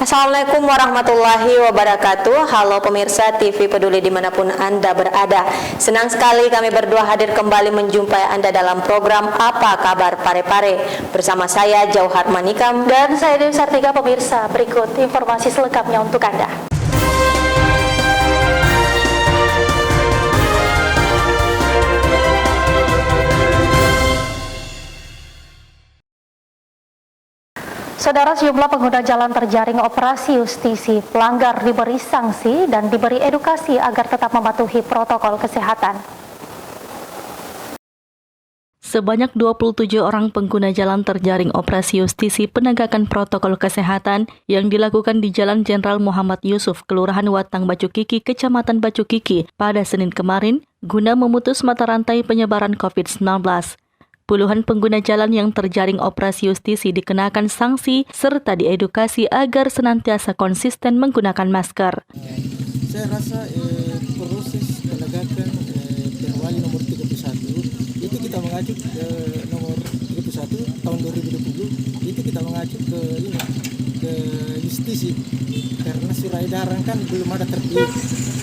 Assalamualaikum warahmatullahi wabarakatuh. Halo pemirsa TV Peduli dimanapun Anda berada. Senang sekali kami berdua hadir kembali menjumpai Anda dalam program Apa Kabar Parepare. Bersama saya Jauhar Manikam dan saya Dewi Sartika. Pemirsa, berikut informasi selengkapnya untuk Anda. Saudara, sejumlah pengguna jalan terjaring operasi justisi. Pelanggar diberi sanksi dan diberi edukasi agar tetap mematuhi protokol kesehatan. Sebanyak 27 orang pengguna jalan terjaring operasi justisi penegakan protokol kesehatan yang dilakukan di Jalan Jenderal Muhammad Yusuf, Kelurahan Watang Bacukiki, Kecamatan Bacukiki pada Senin kemarin guna memutus mata rantai penyebaran COVID-19. Puluhan pengguna jalan yang terjaring operasi justisi dikenakan sanksi serta diedukasi agar senantiasa konsisten menggunakan masker. Saya rasa proses penegakan Perwali nomor 31 itu kita mengacu ke nomor 31 tahun 2020 itu kita mengacu ke justisi karena surat edaran kan belum ada terbit,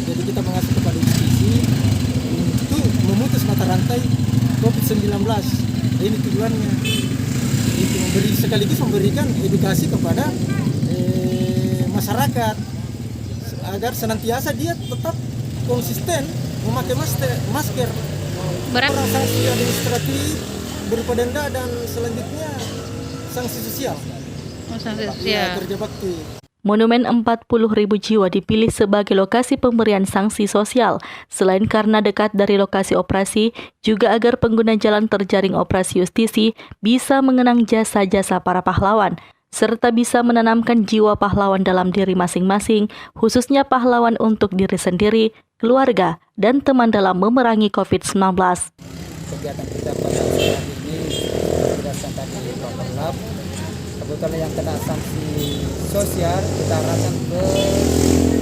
jadi kita mengacu kepada justisi untuk memutus mata rantai COVID-19. Ini tujuannya, itu sekaligus memberikan edukasi kepada masyarakat agar senantiasa dia tetap konsisten memakai masker. Sanksi administratif berupa denda dan selanjutnya sanksi sosial. Sanksi sosial. Kerja bakti. Monumen 40.000 jiwa dipilih sebagai lokasi pemberian sanksi sosial. Selain karena dekat dari lokasi operasi, juga agar pengguna jalan terjaring operasi justisi bisa mengenang jasa-jasa para pahlawan, serta bisa menanamkan jiwa pahlawan dalam diri masing-masing, khususnya pahlawan untuk diri sendiri, keluarga, dan teman dalam memerangi COVID-19. Kegiatan kita pada saat ini berdasarkan dari Bapak kebetulan yang kena sanksi sosial kita arahkan ke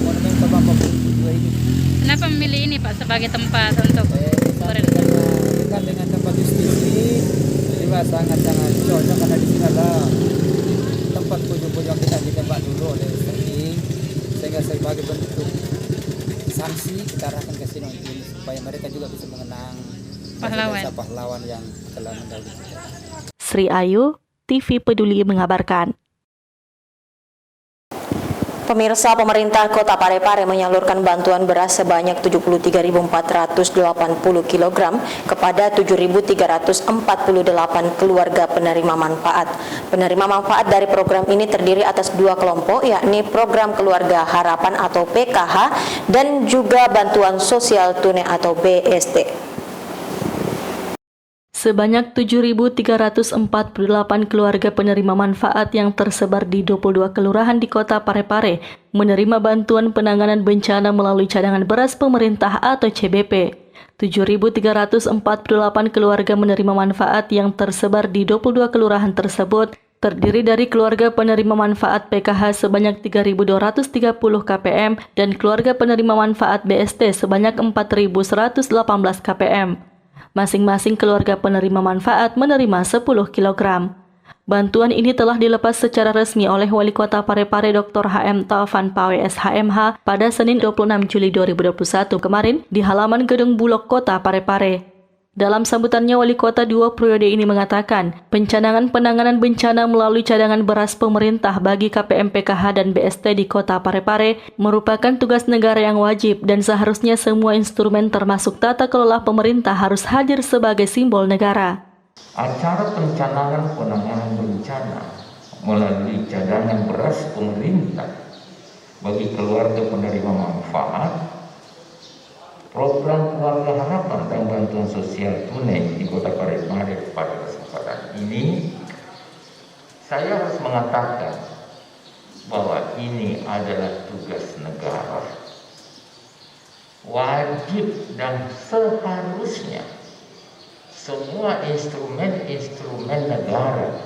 Monumen ke-42 ini. Kenapa memilih ini Pak sebagai tempat untuk dekat dengan tempat justisi, jadi Pak sangat-sangat cocok karena di sini ada tempat pojok-pojok kita ditembak dulu oleh sering, sehingga sebagai bentuk sanksi kita arahkan ke sini supaya mereka juga bisa mengenang pahlawan yang telah mendahului kita. Sri Ayu, TV Peduli mengabarkan. Pemirsa, pemerintah Kota Parepare menyalurkan bantuan beras sebanyak 73.480 kg kepada 7.348 keluarga penerima manfaat. Penerima manfaat dari program ini terdiri atas dua kelompok, yakni Program Keluarga Harapan atau PKH dan juga Bantuan Sosial Tunai atau BST. Sebanyak 7.348 keluarga penerima manfaat yang tersebar di 22 kelurahan di Kota Parepare menerima bantuan penanganan bencana melalui cadangan beras pemerintah atau CBP. 7.348 keluarga menerima manfaat yang tersebar di 22 kelurahan tersebut terdiri dari keluarga penerima manfaat PKH sebanyak 3.230 KPM dan keluarga penerima manfaat BST sebanyak 4.118 KPM. Masing-masing keluarga penerima manfaat menerima 10 kg. Bantuan ini telah dilepas secara resmi oleh Wali Kota Parepare Dr. HM Taufan Pawe SHMH pada Senin 26 Juli 2021 kemarin di halaman Gedung Bulog Kota Parepare. Dalam sambutannya, Wali Kota 2 periode ini mengatakan, pencanangan penanganan bencana melalui cadangan beras pemerintah bagi KPM PKH dan BST di Kota Parepare merupakan tugas negara yang wajib dan seharusnya semua instrumen termasuk tata kelola pemerintah harus hadir sebagai simbol negara. Acara pencanangan penanganan bencana melalui cadangan beras pemerintah bagi keluarga penerima manfaat, Program Keluarga Harapan dan Bantuan Sosial Tunai di Kota Parepare pada kesempatan ini, saya harus mengatakan bahwa ini adalah tugas negara. Wajib dan seharusnya semua instrumen negara,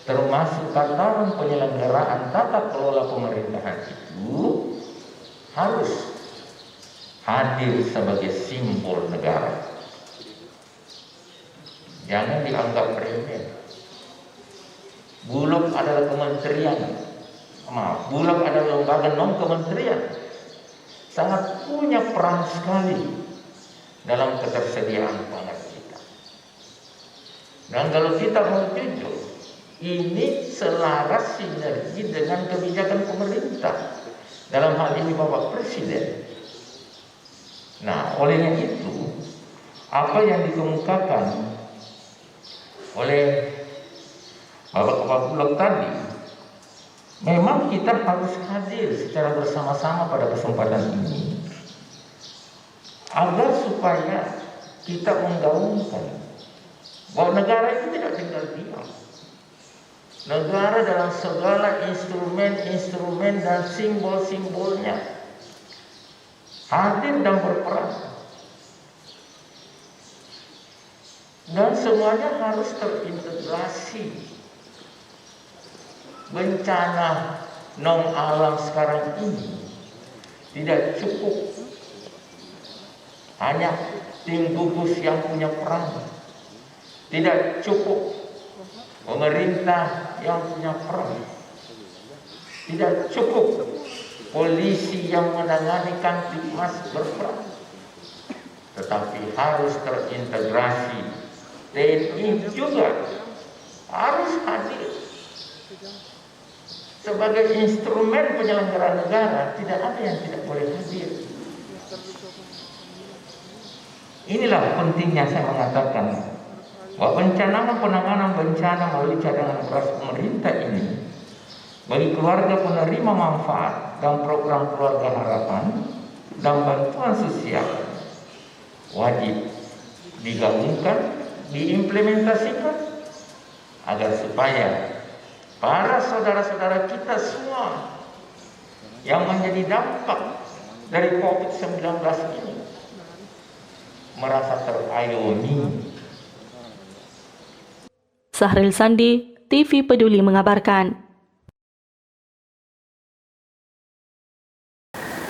termasuk tataran penyelenggaraan tata kelola pemerintahan itu, harus hadir sebagai simbol negara. Jangan dianggap remeh. Bulog adalah kementerian, Bulog adalah lembaga non-kementerian, sangat punya peran sekali dalam ketersediaan pangan kita. Dan kalau kita mau jujur, ini selaras sinergi dengan kebijakan pemerintah, dalam hal ini Bapak Presiden. Nah, olehnya itu, apa yang dikemukakan oleh Bapak Bulog tadi, memang kita harus hadir secara bersama-sama pada kesempatan ini, agar supaya kita menggaungkan bahwa negara itu tidak tinggal diam. Negara dalam segala instrumen-instrumen dan simbol-simbolnya hadir dan berperan. Dan semuanya harus terintegrasi. Bencana non alam sekarang ini tidak cukup hanya tim gugus yang punya peran, tidak cukup pemerintah yang punya peran, tidak cukup polisi yang menangani Kamtibmas berperan, tetapi harus terintegrasi. TNI juga harus hadir sebagai instrumen penyelenggara negara. Tidak ada yang tidak boleh hadir. Inilah pentingnya saya mengatakan bahwa penanganan bencana melalui cadangan beras pemerintah ini bagi keluarga penerima manfaat dan program keluarga harapan dan bantuan sosial wajib digabungkan, diimplementasikan, agar supaya para saudara-saudara kita semua yang menjadi dampak dari COVID-19 ini merasa terayomi. Sahril Sandi, TV Peduli mengabarkan.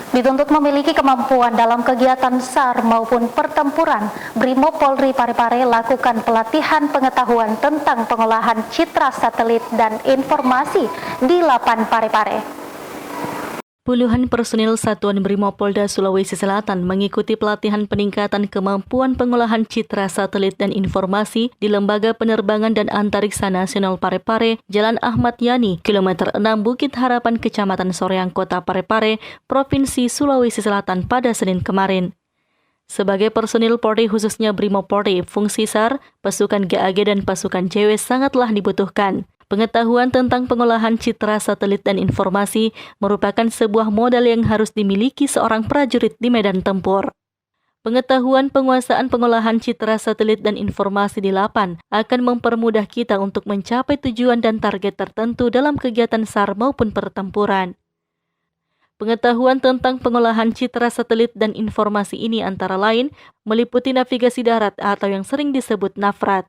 Dituntut memiliki kemampuan dalam kegiatan SAR maupun pertempuran, Brimob Polri Parepare lakukan pelatihan pengetahuan tentang pengolahan citra satelit dan informasi di Lapan Parepare. Puluhan personil Satuan Brimopolda Sulawesi Selatan mengikuti pelatihan peningkatan kemampuan pengolahan citra satelit dan informasi di Lembaga Penerbangan dan Antariksa Nasional Parepare, Jalan Ahmad Yani, Kilometer 6 Bukit Harapan, Kecamatan Soreang, Kota Parepare, Provinsi Sulawesi Selatan pada Senin kemarin. Sebagai personil Polri khususnya Brimopolri, fungsi SAR, pasukan GAG dan pasukan JW sangatlah dibutuhkan. Pengetahuan tentang pengolahan citra satelit dan informasi merupakan sebuah modal yang harus dimiliki seorang prajurit di medan tempur. Pengetahuan penguasaan pengolahan citra satelit dan informasi di Lapan akan mempermudah kita untuk mencapai tujuan dan target tertentu dalam kegiatan SAR maupun pertempuran. Pengetahuan tentang pengolahan citra satelit dan informasi ini antara lain meliputi navigasi darat atau yang sering disebut NAVRAT.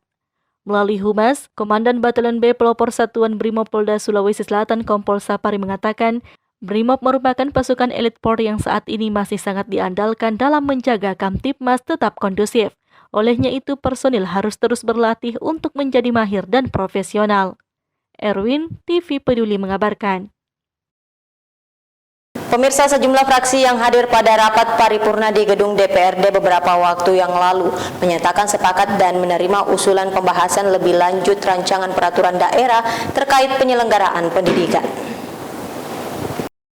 Melalui Humas, Komandan Batalion B Pelopor Satuan Brimopolda Sulawesi Selatan Kompol Sapari mengatakan, Brimob merupakan pasukan elit Polri yang saat ini masih sangat diandalkan dalam menjaga Kamtibmas tetap kondusif. Olehnya itu, personil harus terus berlatih untuk menjadi mahir dan profesional. Erwin, TV Peduli mengabarkan. Pemirsa, sejumlah fraksi yang hadir pada rapat paripurna di gedung DPRD beberapa waktu yang lalu menyatakan sepakat dan menerima usulan pembahasan lebih lanjut rancangan peraturan daerah terkait penyelenggaraan pendidikan.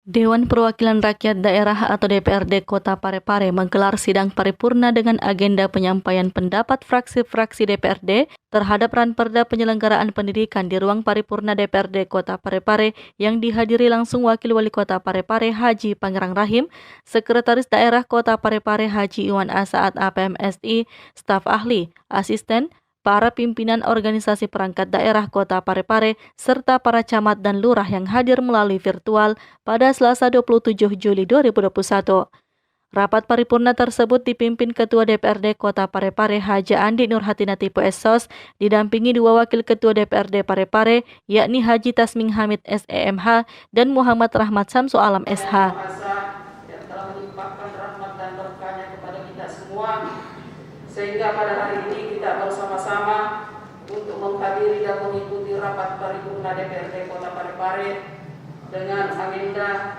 Dewan Perwakilan Rakyat Daerah atau DPRD Kota Parepare menggelar sidang paripurna dengan agenda penyampaian pendapat fraksi-fraksi DPRD terhadap ranperda penyelenggaraan pendidikan di ruang paripurna DPRD Kota Parepare yang dihadiri langsung Wakil Wali Kota Parepare Haji Pangerang Rahim, Sekretaris Daerah Kota Parepare Haji Iwan Asaat APMSI, staf ahli, asisten, para pimpinan organisasi perangkat daerah Kota Parepare, serta para camat dan lurah yang hadir melalui virtual pada Selasa 27 Juli 2021. Rapat paripurna tersebut dipimpin Ketua DPRD Kota Parepare Haja Andi Nurhatinati PSSOS, didampingi dua Wakil Ketua DPRD Parepare, yakni Haji Tasming Hamid SEMH dan Muhammad Rahmat Samsu Alam SH. Yang telah melimpahkan rahmat dan berkahnya kepada kita semua, sehingga pada hari ini kita bersama-sama untuk menghadiri dan mengikuti rapat paripurna DPRD Kota Parepare dengan agenda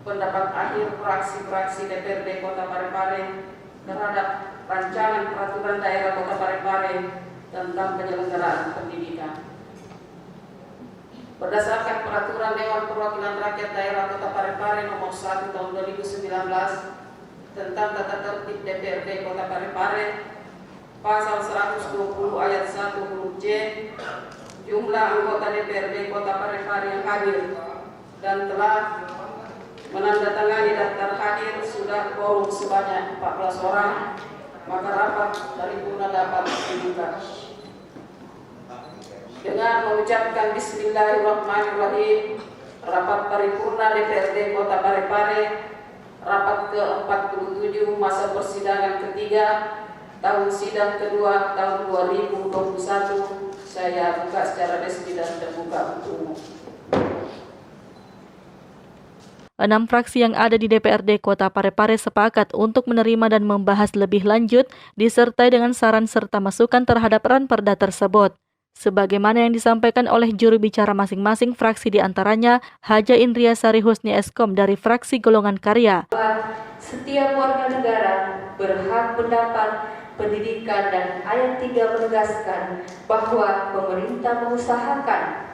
pendapat akhir fraksi-fraksi DPRD Kota Parepare terhadap rancangan peraturan daerah Kota Parepare tentang penyelenggaraan pendidikan. Berdasarkan peraturan Dewan Perwakilan Rakyat Daerah Kota Parepare nomor 1 tahun 2019 tentang tata tertib DPRD Kota Parepare, pasal 120 ayat 1 huruf J, jumlah anggota DPRD Kota Parepare yang hadir dan telah menandatangani daftar hadir sudah quorum sebanyak 14 orang, maka rapat paripurna dapat dibuka. Dengan mengucapkan Bismillahirrahmanirrahim, rapat paripurna DPRD Kota Parepare, rapat ke-47 masa persidangan ketiga tahun sidang kedua tahun 2021, saya buka secara resmi dan terbuka untuk umum. 6 fraksi yang ada di DPRD Kota Parepare sepakat untuk menerima dan membahas lebih lanjut disertai dengan saran serta masukan terhadap ranperda tersebut. Sebagaimana yang disampaikan oleh juru bicara masing-masing fraksi diantaranya Haja Indria Sari Husni Eskom dari fraksi Golongan Karya. Setiap warga negara berhak mendapat pendidikan dan ayat 3 menegaskan bahwa pemerintah mengusahakan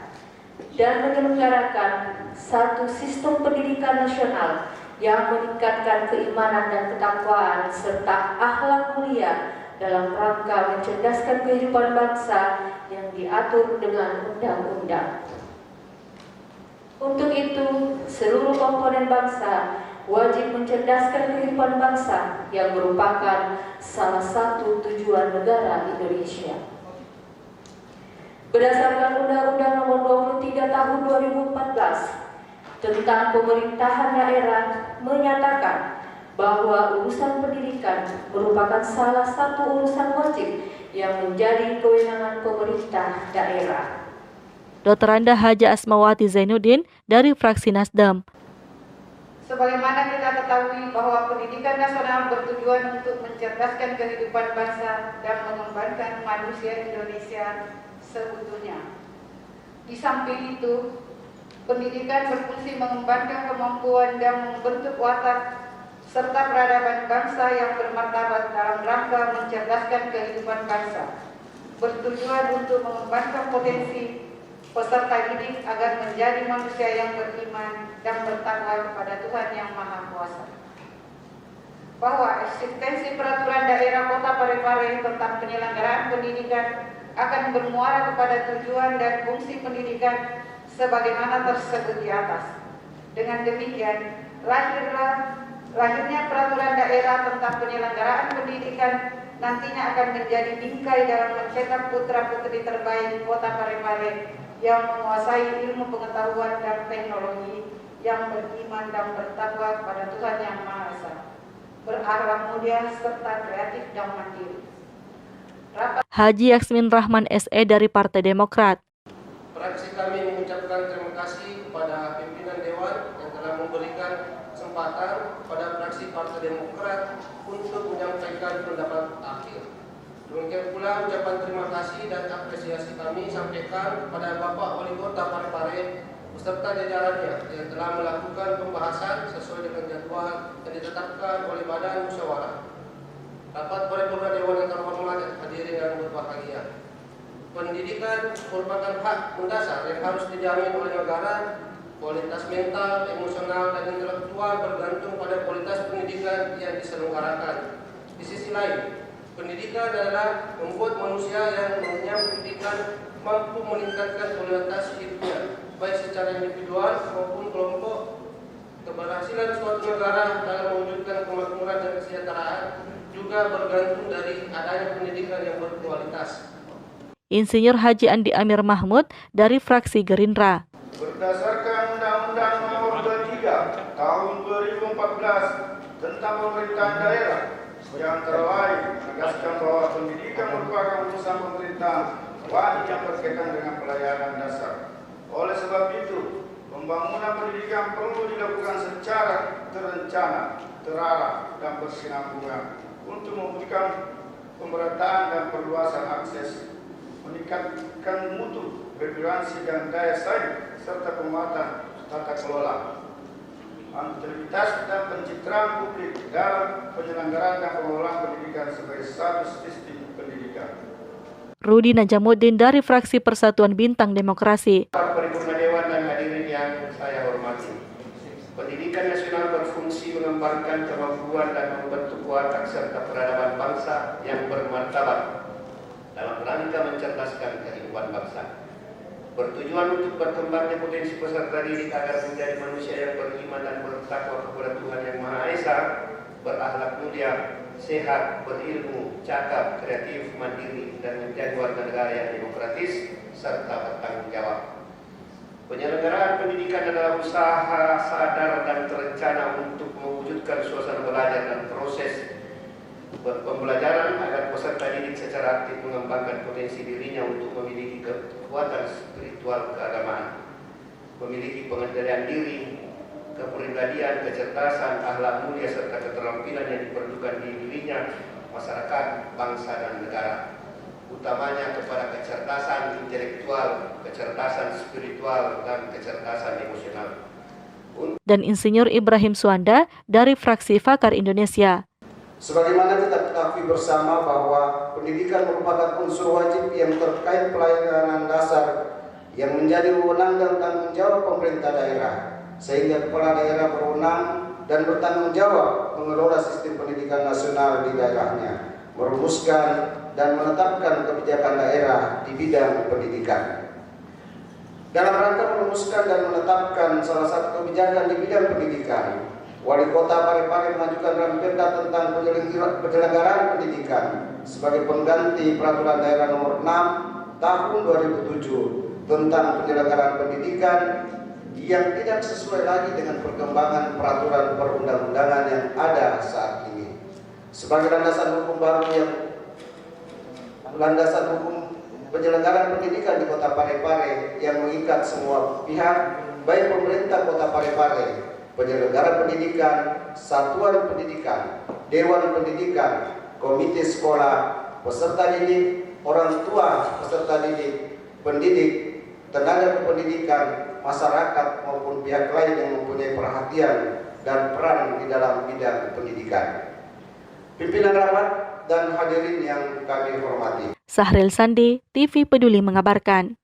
dan menyelenggarakan satu sistem pendidikan nasional yang meningkatkan keimanan dan ketakwaan serta akhlak mulia dalam rangka mencerdaskan kehidupan bangsa yang diatur dengan undang-undang. Untuk itu, seluruh komponen bangsa wajib mencerdaskan kehidupan bangsa yang merupakan salah satu tujuan negara Indonesia. Berdasarkan Undang-Undang Nomor 23 Tahun 2014 tentang pemerintahan daerah menyatakan bahwa urusan pendidikan merupakan salah satu urusan wajib yang menjadi kewenangan pemerintah daerah. Dr. Anda Haja Asmawati Zainuddin dari fraksi Nasdem. Sebagaimana kita ketahui bahwa pendidikan nasional bertujuan untuk mencerdaskan kehidupan bangsa dan mengembangkan manusia Indonesia seutuhnya. Di samping itu, pendidikan berfungsi mengembangkan kemampuan dan membentuk watak serta peradaban bangsa yang bermartabat dalam rangka mencerdaskan kehidupan bangsa, bertujuan untuk mengembangkan potensi peserta didik agar menjadi manusia yang beriman dan bertakwa kepada Tuhan Yang Maha Kuasa. Bahwa eksistensi peraturan daerah Kota Parepare tentang penyelenggaraan pendidikan akan bermuara kepada tujuan dan fungsi pendidikan sebagaimana tersebut di atas. Dengan demikian, lahirnya peraturan daerah tentang penyelenggaraan pendidikan nantinya akan menjadi bingkai dalam mencetak putra-putri terbaik Kota Parepare yang menguasai ilmu pengetahuan dan teknologi, yang beriman dan bertakwa kepada Tuhan Yang Maha Esa, berakhlak mulia serta kreatif dan mandiri. Haji Yaksmin Rahman SE dari Partai Demokrat. Fraksi kami mengucapkan terima kasih kepada pimpinan Dewan yang telah memberikan kesempatan kepada fraksi Partai Demokrat untuk menyampaikan pendapat akhir. Demikian pula ucapan terima kasih dan apresiasi kami sampaikan kepada Bapak Wali Kota Parepare beserta jajarannya yang telah melakukan pembahasan sesuai dengan jadwal yang ditetapkan oleh Badan Musyawarah. Rapat paripurna Dewan yang terhormat hadirin yang berbahagia. Pendidikan merupakan hak mendasar yang harus dijamin oleh negara. Kualitas mental, emosional, dan intelektual bergantung pada kualitas pendidikan yang diselenggarakan. Di sisi lain, pendidikan adalah membuat manusia yang mengenyam pendidikan mampu meningkatkan kualitas hidupnya, baik secara individual maupun kelompok. Keberhasilan suatu negara dalam mewujudkan kemakmuran dan kesejahteraan juga bergantung dari adanya pendidikan yang berkualitas. Insinyur Haji Andi Amir Mahmud dari fraksi Gerindra. Berdasarkan Undang-Undang Nomor 23 Tahun 2014 tentang pemerintahan daerah, yang antara lain menegaskan bahwa pendidikan merupakan urusan pemerintah wajib yang berkaitan dengan pelayanan dasar. Oleh sebab itu, pembangunan pendidikan perlu dilakukan secara terencana, terarah, dan berkesinambungan untuk memberikan pemerataan dan perluasan akses, meningkatkan mutu, toleransi dan daya saing serta penguatan tata kelola, integritas dan pencitraan publik dalam penyelenggaraan dan pengelolaan pendidikan sebagai satu sistem pendidikan. Rudi Najamuddin dari fraksi Persatuan Bintang Demokrasi. Paripurna Dewan dan hadirin yang saya hormati. Pendidikan nasional berfungsi mengembangkan kemampuan dan membentuk watak serta peradaban bangsa yang bermartabat dalam rangka mencerdaskan kehidupan bangsa. Bertujuan untuk berkembangnya potensi peserta didik agar menjadi manusia yang beriman dan bertakwa kepada Tuhan Yang Maha Esa, berakhlak mulia, sehat, berilmu, cakap, kreatif, mandiri, dan menjadi warga negara yang demokratis serta bertanggung jawab. Penyelenggaraan pendidikan adalah usaha sadar dan terencana untuk mewujudkan suasana belajar dan proses pembelajaran agar peserta didik secara aktif mengembangkan potensi dirinya untuk memiliki kekuatan spiritual keagamaan, memiliki pengendalian diri, kepribadian, kecerdasan, akhlak mulia serta keterampilan yang diperlukan di dirinya, masyarakat, bangsa dan negara. Utamanya kepada kecerdasan intelektual, kecerdasan spiritual, dan kecerdasan emosional. Dan Insinyur Ibrahim Suanda dari fraksi Fakar Indonesia. Sebagaimana kita ketahui bersama bahwa pendidikan merupakan unsur wajib yang terkait pelayanan dasar yang menjadi wewenang dan tanggung jawab pemerintah daerah, sehingga kepala daerah berwenang dan bertanggung jawab mengelola sistem pendidikan nasional di daerahnya, merumuskan dan menetapkan kebijakan daerah di bidang pendidikan. Dalam rangka merumuskan dan menetapkan salah satu kebijakan di bidang pendidikan, Wali Kota Parepare mengajukan Raperda tentang penyelenggaraan pendidikan sebagai pengganti Peraturan Daerah Nomor 6 Tahun 2007 tentang penyelenggaraan pendidikan yang tidak sesuai lagi dengan perkembangan peraturan perundang-undangan yang ada saat ini. Sebagai landasan hukum baru landasan hukum penyelenggaraan pendidikan di Kota Parepare yang mengikat semua pihak, baik pemerintah Kota Parepare, penyelenggara pendidikan, satuan pendidikan, dewan pendidikan, komite sekolah, peserta didik, orang tua peserta didik, pendidik, tenaga kependidikan, masyarakat maupun pihak lain yang mempunyai perhatian dan peran di dalam bidang pendidikan. Pimpinan rapat dan hadirin yang kami hormati. Sahril Sandi, TV Peduli mengabarkan.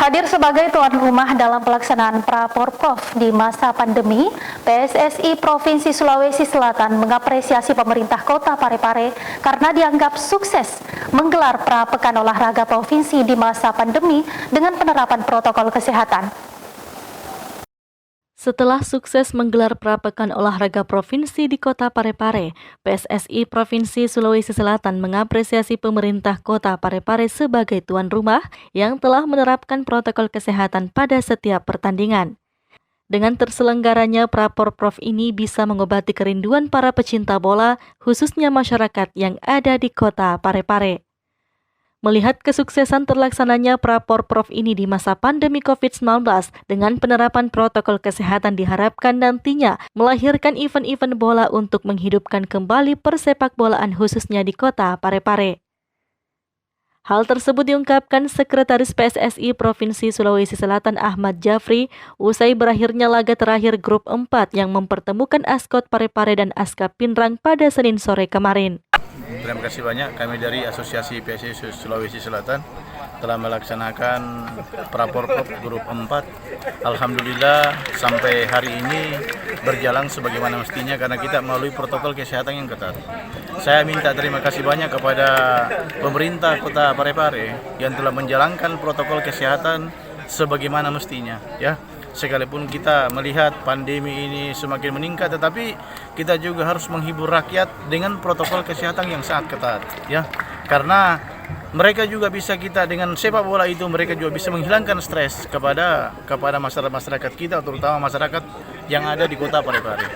Hadir sebagai tuan rumah dalam pelaksanaan Praporprov di masa pandemi, PSSI Provinsi Sulawesi Selatan mengapresiasi pemerintah Kota Parepare karena dianggap sukses menggelar Prapekan Olahraga Provinsi di masa pandemi dengan penerapan protokol kesehatan. Setelah sukses menggelar Prapekan Olahraga Provinsi di Kota Parepare, PSSI Provinsi Sulawesi Selatan mengapresiasi pemerintah Kota Parepare sebagai tuan rumah yang telah menerapkan protokol kesehatan pada setiap pertandingan. Dengan terselenggaranya Praporprov ini bisa mengobati kerinduan para pecinta bola, khususnya masyarakat yang ada di Kota Parepare. Melihat kesuksesan terlaksananya Praporprov ini di masa pandemi COVID-19 dengan penerapan protokol kesehatan diharapkan nantinya melahirkan event-event bola untuk menghidupkan kembali persepakbolaan khususnya di Kota Parepare. Hal tersebut diungkapkan Sekretaris PSSI Provinsi Sulawesi Selatan Ahmad Jafri usai berakhirnya laga terakhir grup 4 yang mempertemukan Askot Parepare dan Askap Pinrang pada Senin sore kemarin. Terima kasih banyak, kami dari Asosiasi PSSI Sulawesi Selatan telah melaksanakan Praporprov grup 4. Alhamdulillah sampai hari ini berjalan sebagaimana mestinya karena kita melalui protokol kesehatan yang ketat. Saya minta terima kasih banyak kepada pemerintah Kota Parepare yang telah menjalankan protokol kesehatan sebagaimana mestinya, ya. Sekalipun kita melihat pandemi ini semakin meningkat, tetapi kita juga harus menghibur rakyat dengan protokol kesehatan yang sangat ketat, ya. Karena mereka juga bisa kita dengan sepak bola itu mereka juga bisa menghilangkan stres kepada masyarakat kita, terutama masyarakat yang ada di Kota Parepare.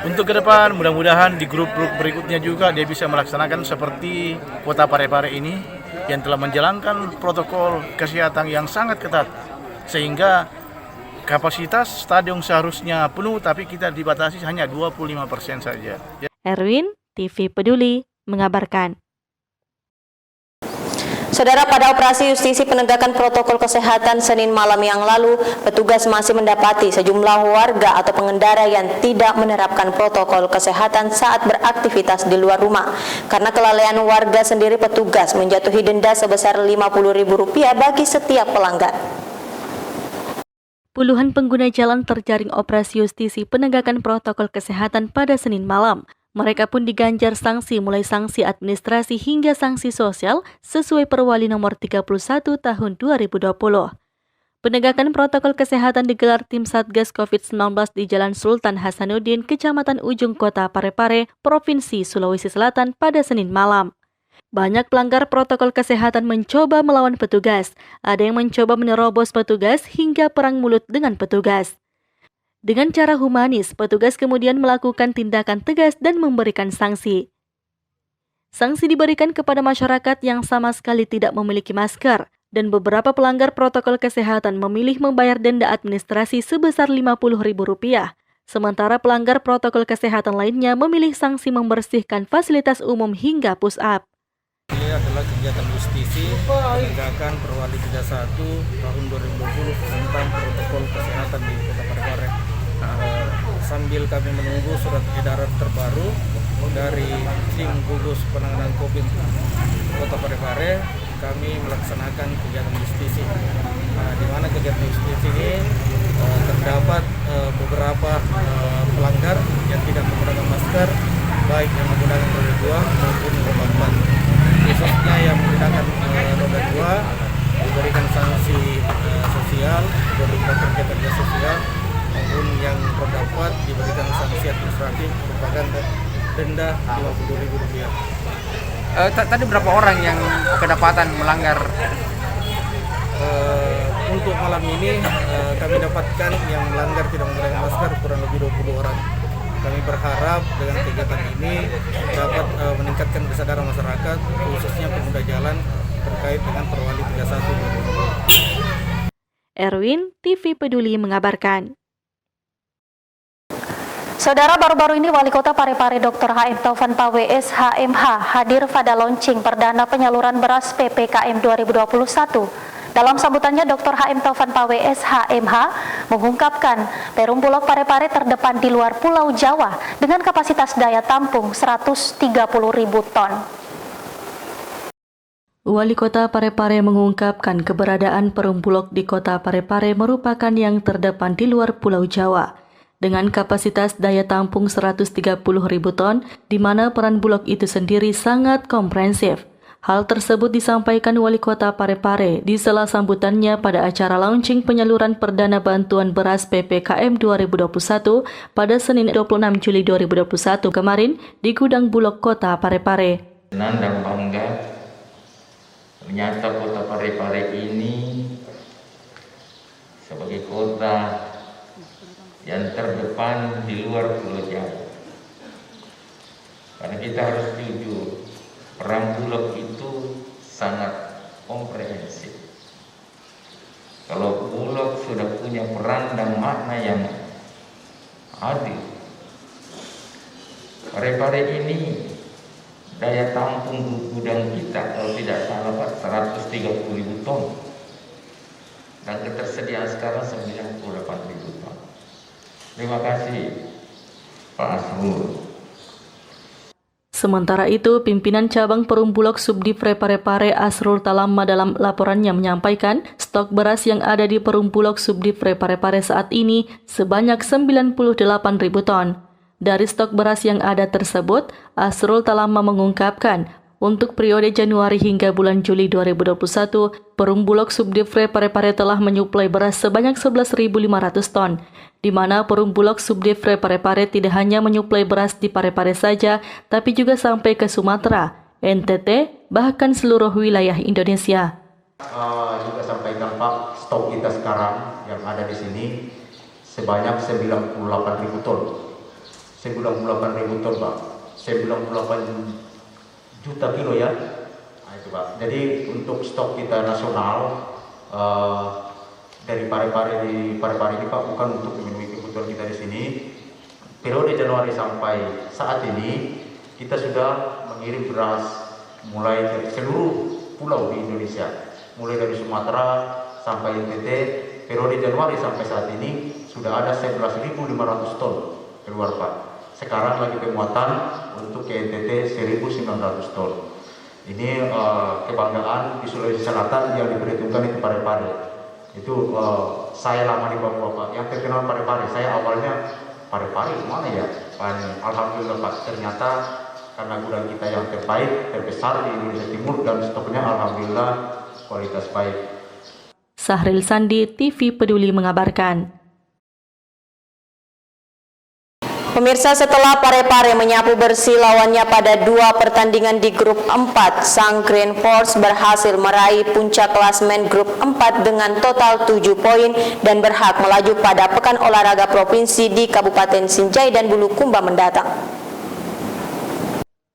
Untuk ke depan mudah-mudahan di grup-grup berikutnya juga dia bisa melaksanakan seperti Kota Parepare ini yang telah menjalankan protokol kesehatan yang sangat ketat sehingga kapasitas stadion seharusnya penuh, tapi kita dibatasi hanya 25% saja. Erwin, TV Peduli, mengabarkan. Saudara, pada operasi justisi penegakan protokol kesehatan Senin malam yang lalu, petugas masih mendapati sejumlah warga atau pengendara yang tidak menerapkan protokol kesehatan saat beraktivitas di luar rumah. Karena kelalaian warga sendiri, petugas menjatuhi denda sebesar Rp50.000 bagi setiap pelanggar. Puluhan pengguna jalan terjaring operasi justisi penegakan protokol kesehatan pada Senin malam. Mereka pun diganjar sanksi mulai sanksi administrasi hingga sanksi sosial sesuai Perwali nomor 31 tahun 2020. Penegakan protokol kesehatan digelar tim Satgas COVID-19 di Jalan Sultan Hasanuddin, Kecamatan Ujung Kota Parepare, Provinsi Sulawesi Selatan pada Senin malam. Banyak pelanggar protokol kesehatan mencoba melawan petugas. Ada yang mencoba menerobos petugas hingga perang mulut dengan petugas. Dengan cara humanis, petugas kemudian melakukan tindakan tegas dan memberikan sanksi. Sanksi diberikan kepada masyarakat yang sama sekali tidak memiliki masker, dan beberapa pelanggar protokol kesehatan memilih membayar denda administrasi sebesar Rp50.000. Sementara pelanggar protokol kesehatan lainnya memilih sanksi membersihkan fasilitas umum hingga push-up. Ini adalah kegiatan justisi penegakan Perwali 31 tahun 2020 tentang protokol kesehatan di Kota Parepare. Sambil kami menunggu surat edaran terbaru dari tim gugus penanganan COVID Kota Parepare, kami melaksanakan kegiatan justisi. Di mana kegiatan justisi ini terdapat beberapa pelanggar yang tidak menggunakan masker, baik yang menggunakan roda 2 maupun roda 4. Khususnya yang menggunakan roda 2 diberikan sanksi sosial, diberikan kerja sosial, maupun yang roda 4 diberikan sanksi administratif merupakan denda Rp50.000. Tadi berapa orang yang kedapatan melanggar? Untuk malam ini kami dapatkan yang melanggar tidak menggunakan masker kurang lebih 20 orang. Kami berharap dengan kegiatan ini dapat meningkatkan kesadaran masyarakat, khususnya pengguna jalan terkait dengan Perwali 31. Erwin, TV Peduli mengabarkan. Saudara, baru-baru ini Wali Kota Parepare Dr. H.M. Taufan Pawe SHMH hadir pada launching perdana penyaluran beras PPKM 2021. Dalam sambutannya, Dr. H.M. Taufan Pawe SHMH mengungkapkan Perum Bulog Parepare terdepan di luar Pulau Jawa dengan kapasitas daya tampung 130.000 ton. Wali Kota Parepare mengungkapkan keberadaan Perum Bulog di Kota Parepare merupakan yang terdepan di luar Pulau Jawa. Dengan kapasitas daya tampung 130.000 ton, di mana peran Bulog itu sendiri sangat komprehensif. Hal tersebut disampaikan Wali Kota Parepare di sela sambutannya pada acara launching penyaluran perdana bantuan beras PPKM 2021 pada Senin 26 Juli 2021 kemarin di Gudang Bulog Kota Parepare. Senang dan bangga, ternyata Kota Parepare ini sebagai kota yang terdepan di luar Pulau Jawa. Karena kita harus jujur, peran Bulog itu sangat komprehensif. Kalau Bulog sudah punya peran dan makna yang adil, Parepare ini daya tampung gudang kita kalau tidak salah Pak 130.000 ton dan ketersediaan sekarang 98.000 ton. Terima kasih Pak Asrul. Sementara itu, pimpinan cabang Perum Bulog Subdivre Parepare Asrul Talamma dalam laporannya menyampaikan stok beras yang ada di Perum Bulog Subdivre Parepare saat ini sebanyak 98.000 ton. Dari stok beras yang ada tersebut, Asrul Talamma mengungkapkan untuk periode Januari hingga bulan Juli 2021, Perum Bulog Subdivre Parepare telah menyuplai beras sebanyak 11.500 ton, di mana Perum Bulog Subdivre Parepare tidak hanya menyuplai beras di Parepare saja, tapi juga sampai ke Sumatera, NTT, bahkan seluruh wilayah Indonesia. Juga sampaikan Pak, stok kita sekarang yang ada di sini sebanyak 98.000 ton. 98.000 ton Pak, 98 juta kilo ya. Nah, itu Pak. Jadi untuk stok kita nasional dari Parepare di Parepare ini Pak, bukan untuk memenuhi kebutuhan kita di sini. Periode Januari sampai saat ini kita sudah mengirim beras mulai ke seluruh pulau di Indonesia, mulai dari Sumatera sampai NTT. Periode Januari sampai saat ini sudah ada 11.500 ton keluar Pak. Sekarang lagi pemuatan untuk ke NTT 1.900 ton. Ini kebanggaan di Sulawesi Selatan yang diperhitungkan itu Parepare. Itu saya lama di Papua Pak, yang terkenal Parepare. Saya awalnya Parepare mana ya? Alhamdulillah Pak, ternyata karena gudang kita yang terbaik, terbesar di Indonesia Timur dan stoknya alhamdulillah kualitas baik. Sahril Sandi, TV Peduli mengabarkan. Pemirsa, setelah Parepare menyapu bersih lawannya pada 2 pertandingan di grup 4, sang Green Force berhasil meraih puncak klasemen grup 4 dengan total 7 poin dan berhak melaju pada Pekan Olahraga Provinsi di Kabupaten Sinjai dan Bulukumba mendatang.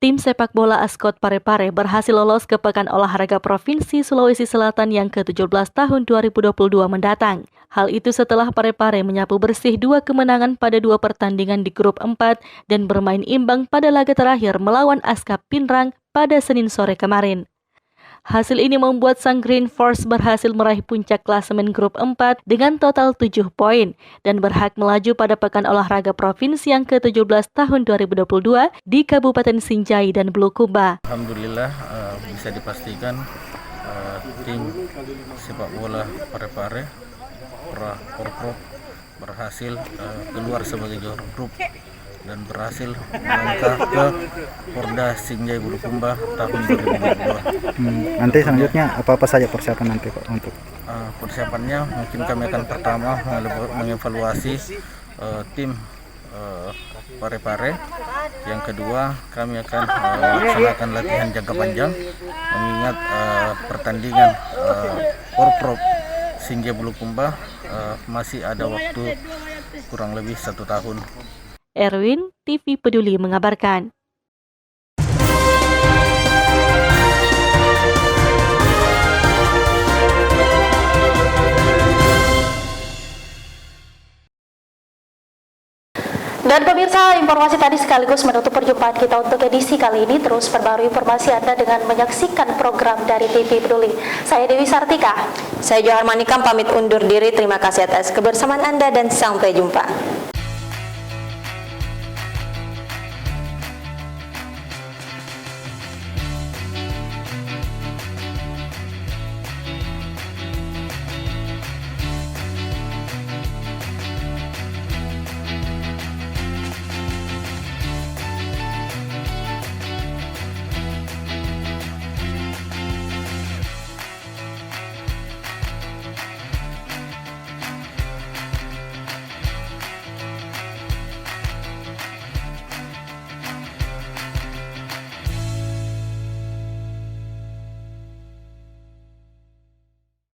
Tim sepak bola Askot Parepare berhasil lolos ke Pekan Olahraga Provinsi Sulawesi Selatan yang ke-17 tahun 2022 mendatang. Hal itu setelah Parepare menyapu bersih 2 kemenangan pada 2 pertandingan di grup 4 dan bermain imbang pada laga terakhir melawan Askap Pinrang pada Senin sore kemarin. Hasil ini membuat sang Green Force berhasil meraih puncak klasemen grup 4 dengan total 7 poin dan berhak melaju pada Pekan Olahraga Provinsi yang ke-17 tahun 2022 di Kabupaten Sinjai dan Bulukumba. Alhamdulillah bisa dipastikan tim sepak bola Parepare Porprov berhasil keluar sebagai juara grup dan berhasil melangkah ke Porda Sinjai Bulukumba tahun 2022. Nanti selanjutnya apa saja persiapan nanti Pak untuk? Persiapannya mungkin kami akan pertama mengevaluasi tim Parepare. Yang kedua kami akan melaksanakan latihan jangka panjang mengingat pertandingan Porprov Sinjai Bulukumba masih ada waktu kurang lebih 1 tahun. Erwin, TV Peduli mengabarkan. Dan pemirsa, informasi tadi sekaligus menutup perjumpaan kita untuk edisi kali ini. Terus perbarui informasi Anda dengan menyaksikan program dari TV Peduli. Saya Dewi Sartika. Saya Johar Manikam pamit undur diri. Terima kasih atas kebersamaan Anda dan sampai jumpa.